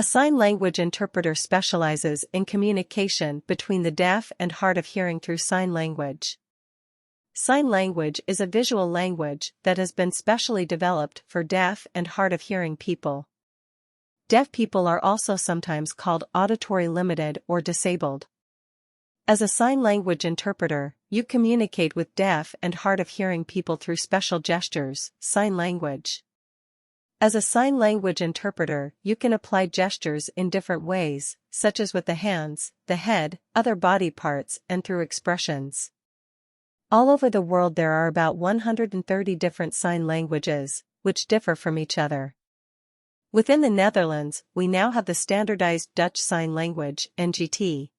A sign language interpreter specializes in communication between the deaf and hard of hearing through sign language. Sign language is a visual language that has been specially developed for deaf and hard of hearing people. Deaf people are also sometimes called auditory limited or disabled. As a sign language interpreter, you communicate with deaf and hard of hearing people through special gestures, sign language. As a sign language interpreter, you can apply gestures in different ways, such as with the hands, the head, other body parts, and through expressions. All over the world there are about 130 different sign languages, which differ from each other. Within the Netherlands, we now have the standardized Dutch Sign Language, NGT.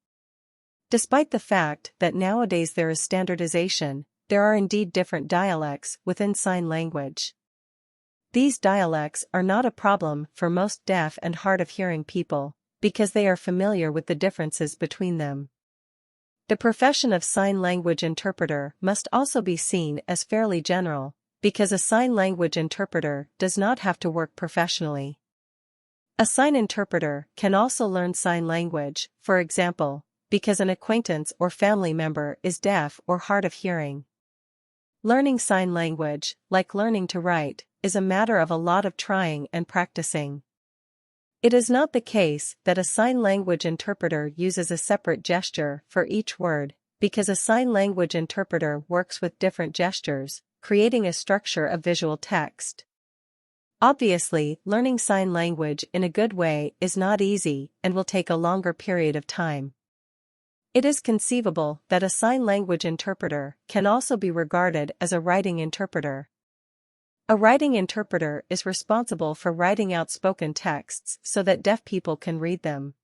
Despite the fact that nowadays there is standardization, there are indeed different dialects within sign language. These dialects are not a problem for most deaf and hard of hearing people, because they are familiar with the differences between them. The profession of sign language interpreter must also be seen as fairly general, because a sign language interpreter does not have to work professionally. A sign interpreter can also learn sign language, for example, because an acquaintance or family member is deaf or hard of hearing. Learning sign language, like learning to write, is a matter of a lot of trying and practicing. It is not the case that a sign language interpreter uses a separate gesture for each word, because a sign language interpreter works with different gestures, creating a structure of visual text. Obviously, learning sign language in a good way is not easy and will take a longer period of time. It is conceivable that a sign language interpreter can also be regarded as a writing interpreter. A writing interpreter is responsible for writing out spoken texts so that deaf people can read them.